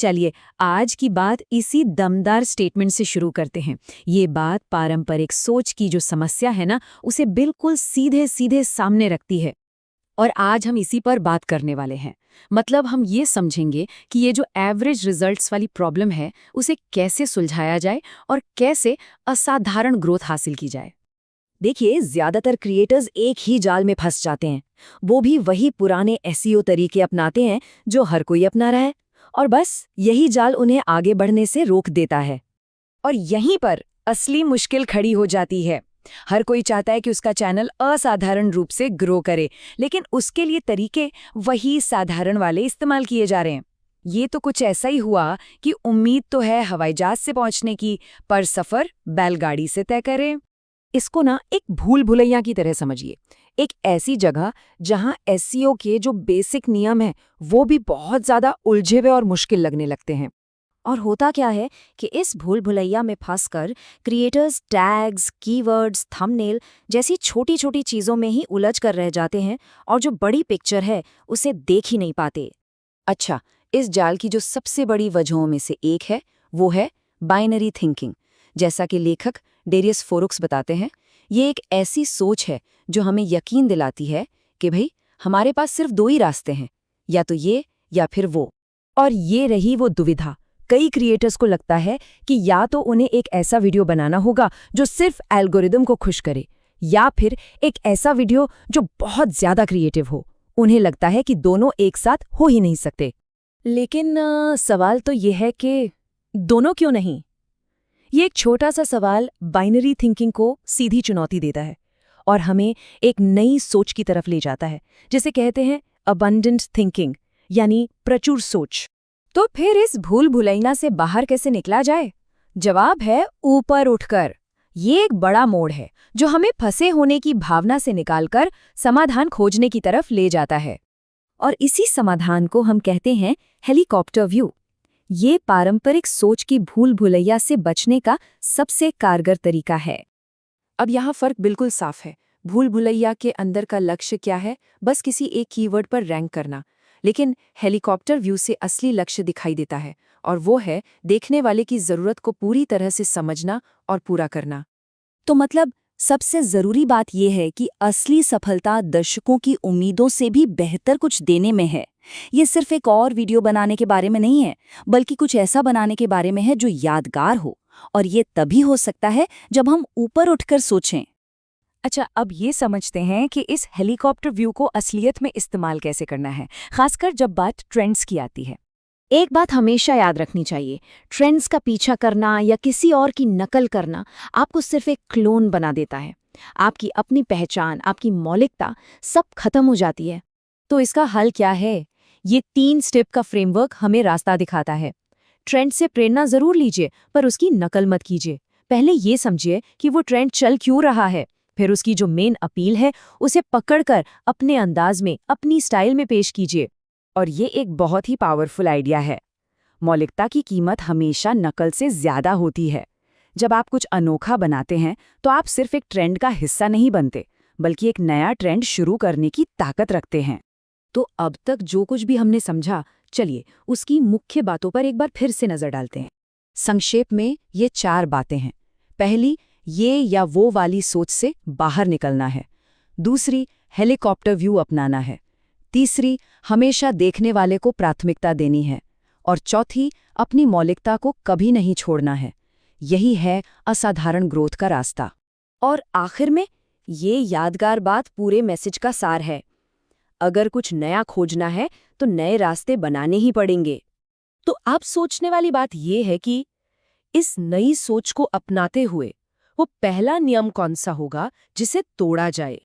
चलिए आज की बात इसी दमदार स्टेटमेंट से शुरू करते हैं। ये बात पारंपरिक सोच की जो समस्या है ना, उसे बिल्कुल सीधे सीधे सामने रखती है। और आज हम इसी पर बात करने वाले हैं। मतलब हम ये समझेंगे कि ये जो एवरेज रिजल्ट्स वाली प्रॉब्लम है, उसे कैसे सुलझाया जाए और कैसे असाधारण ग्रोथ हासिल की जाए। देखिए, ज्यादातर क्रिएटर्स एक ही जाल में फंस जाते हैं। वो भी वही पुराने एसईओ तरीके अपनाते हैं जो हर कोई अपना रहा है, और बस यही जाल उन्हें आगे बढ़ने से रोक देता है। और यहीं पर असली मुश्किल खड़ी हो जाती है। हर कोई चाहता है कि उसका चैनल असाधारण रूप से ग्रो करे, लेकिन उसके लिए तरीके वही साधारण वाले इस्तेमाल किए जा रहे हैं। ये तो कुछ ऐसा ही हुआ कि उम्मीद तो है हवाई जहाज से पहुंचने की, पर सफर बैलगाड़ी से तय करें। इसको ना एक भूल भुलैया की तरह समझिए। एक ऐसी जगह जहां एसईओ के जो बेसिक नियम हैं वो भी बहुत ज्यादा उलझे हुए और मुश्किल लगने लगते हैं। और होता क्या है कि इस भूल भुलैया में फंसकर क्रिएटर्स टैग्स, कीवर्ड्स, थंबनेल जैसी छोटी छोटी चीजों में ही उलझ कर रह जाते हैं, और जो बड़ी पिक्चर है उसे देख ही नहीं पाते। अच्छा, इस जाल की जो सबसे बड़ी वजहों में से एक है, वो है बाइनरी थिंकिंग। जैसा कि लेखक डेरियस फोरुक्स बताते हैं, ये एक ऐसी सोच है जो हमें यकीन दिलाती है कि भाई हमारे पास सिर्फ दो ही रास्ते हैं, या तो ये या फिर वो। और ये रही वो दुविधा। कई क्रिएटर्स को लगता है कि या तो उन्हें एक ऐसा वीडियो बनाना होगा जो सिर्फ एल्गोरिदम को खुश करे, या फिर एक ऐसा वीडियो जो बहुत ज्यादा क्रिएटिव हो। उन्हें लगता है कि दोनों एक साथ हो ही नहीं सकते। लेकिन सवाल तो ये है कि दोनों क्यों नहीं? ये एक छोटा सा सवाल बाइनरी थिंकिंग को सीधी चुनौती देता है और हमें एक नई सोच की तरफ ले जाता है, जिसे कहते हैं अबंडेंट थिंकिंग, यानी प्रचुर सोच। तो फिर इस भूल भुलैया से बाहर कैसे निकला जाए? जवाब है ऊपर उठकर। ये एक बड़ा मोड़ है जो हमें फंसे होने की भावना से निकालकर समाधान खोजने की तरफ ले जाता है। और इसी समाधान को हम कहते हैं हेलीकॉप्टर व्यू। ये पारंपरिक सोच की भूल भुलैया से बचने का सबसे कारगर तरीका है। अब यहाँ फर्क बिल्कुल साफ है। भूल भुलैया के अंदर का लक्ष्य क्या है? बस किसी एक कीवर्ड पर रैंक करना। लेकिन हेलीकॉप्टर व्यू से असली लक्ष्य दिखाई देता है, और वो है देखने वाले की जरूरत को पूरी तरह से समझना और पूरा करना। तो मतलब सबसे जरूरी बात यह है कि असली सफलता दर्शकों की उम्मीदों से भी बेहतर कुछ देने में है। ये सिर्फ एक और वीडियो बनाने के बारे में नहीं है, बल्कि कुछ ऐसा बनाने के बारे में है जो यादगार हो। और ये तभी हो सकता है जब हम ऊपर उठकर सोचें। अच्छा, अब ये समझते हैं कि इस हेलीकॉप्टर व्यू को असलियत में इस्तेमाल कैसे करना है, खासकर जब बात ट्रेंड्स की आती है। एक बात हमेशा याद रखनी चाहिए, ट्रेंड्स का पीछा करना या किसी और की नकल करना आपको सिर्फ एक क्लोन बना देता है। आपकी अपनी पहचान, आपकी मौलिकता सब खत्म हो जाती है। तो इसका हल क्या है? ये 3 स्टेप का फ्रेमवर्क हमें रास्ता दिखाता है। ट्रेंड से प्रेरणा जरूर लीजिए, पर उसकी नकल मत कीजिए। पहले ये समझिए कि वो ट्रेंड चल क्यों रहा है। फिर उसकी जो मेन अपील है उसे पकड़कर अपने अंदाज में, अपनी स्टाइल में पेश कीजिए। और ये एक बहुत ही पावरफुल आइडिया है। मौलिकता की कीमत हमेशा नकल से ज्यादा होती है। जब आप कुछ अनोखा बनाते हैं तो आप सिर्फ एक ट्रेंड का हिस्सा नहीं बनते, बल्कि एक नया ट्रेंड शुरू करने की ताकत रखते हैं। तो अब तक जो कुछ भी हमने समझा, चलिए उसकी मुख्य बातों पर एक बार फिर से नजर डालते हैं। संक्षेप में ये 4 बातें हैं। पहली, ये या वो वाली सोच से बाहर निकलना है। दूसरी, हेलीकॉप्टर व्यू अपनाना है। तीसरी, हमेशा देखने वाले को प्राथमिकता देनी है। और चौथी, अपनी मौलिकता को कभी नहीं छोड़ना है। यही है असाधारण ग्रोथ का रास्ता। और आखिर में ये यादगार बात पूरे मैसेज का सार है। अगर कुछ नया खोजना है तो नए रास्ते बनाने ही पड़ेंगे। तो अब सोचने वाली बात यह है कि इस नई सोच को अपनाते हुए वो पहला नियम कौन सा होगा जिसे तोड़ा जाए।